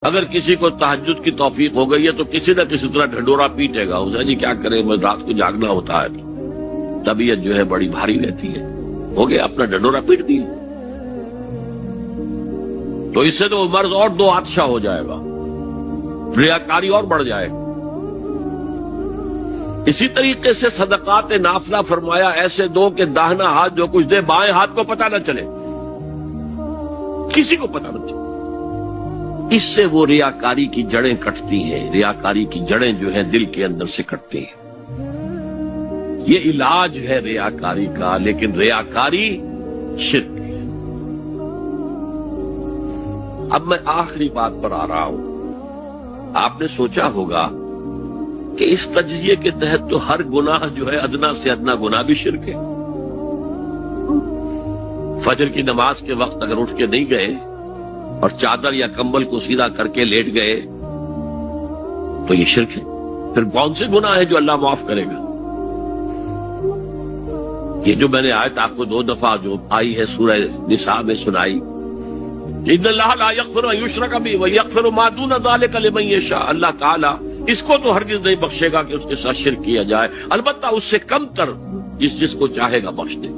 اگر کسی کو تہجد کی توفیق ہو گئی ہے تو کسی نہ کسی طرح ڈھنڈورا پیٹے گا، اسے جی کیا کرے، میں رات کو جاگنا ہوتا ہے، طبیعت جو ہے بڑی بھاری رہتی ہے، ہو گیا اپنا ڈھنڈورا پیٹ دیا، تو اس سے تو مرض اور دو آتشا ہو جائے گا، ریاکاری اور بڑھ جائے گا۔ اسی طریقے سے صدقات نافلہ فرمایا ایسے دو کہ داہنا ہاتھ جو کچھ دے بائیں ہاتھ کو پتہ نہ چلے، کسی کو پتہ نہ چلے، اس سے وہ ریاکاری کی جڑیں کٹتی ہیں، ریاکاری کی جڑیں جو ہیں دل کے اندر سے کٹتی ہیں۔ یہ علاج ہے ریاکاری کا، لیکن ریاکاری شرک ہے۔ اب میں آخری بات پر آ رہا ہوں، آپ نے سوچا ہوگا کہ اس تجزیے کے تحت تو ہر گناہ جو ہے ادنا سے ادنا گناہ بھی شرک ہے۔ فجر کی نماز کے وقت اگر اٹھ کے نہیں گئے اور چادر یا کمبل کو سیدھا کر کے لیٹ گئے تو یہ شرک ہے۔ پھر کون سے گناہ ہے جو اللہ معاف کرے گا؟ یہ جو میں نے آیت آپ کو 2 دفعہ جو آئی ہے سورہ نساء میں سنائی، ان اللہ لا یغفر ان یشرک بہ ویغفر ما دون ذلک لمن یشاء، اللہ تعالی اس کو تو ہرگز نہیں بخشے گا کہ اس کے ساتھ شرک کیا جائے، البتہ اس سے کم تر جس کو چاہے گا بخش دے۔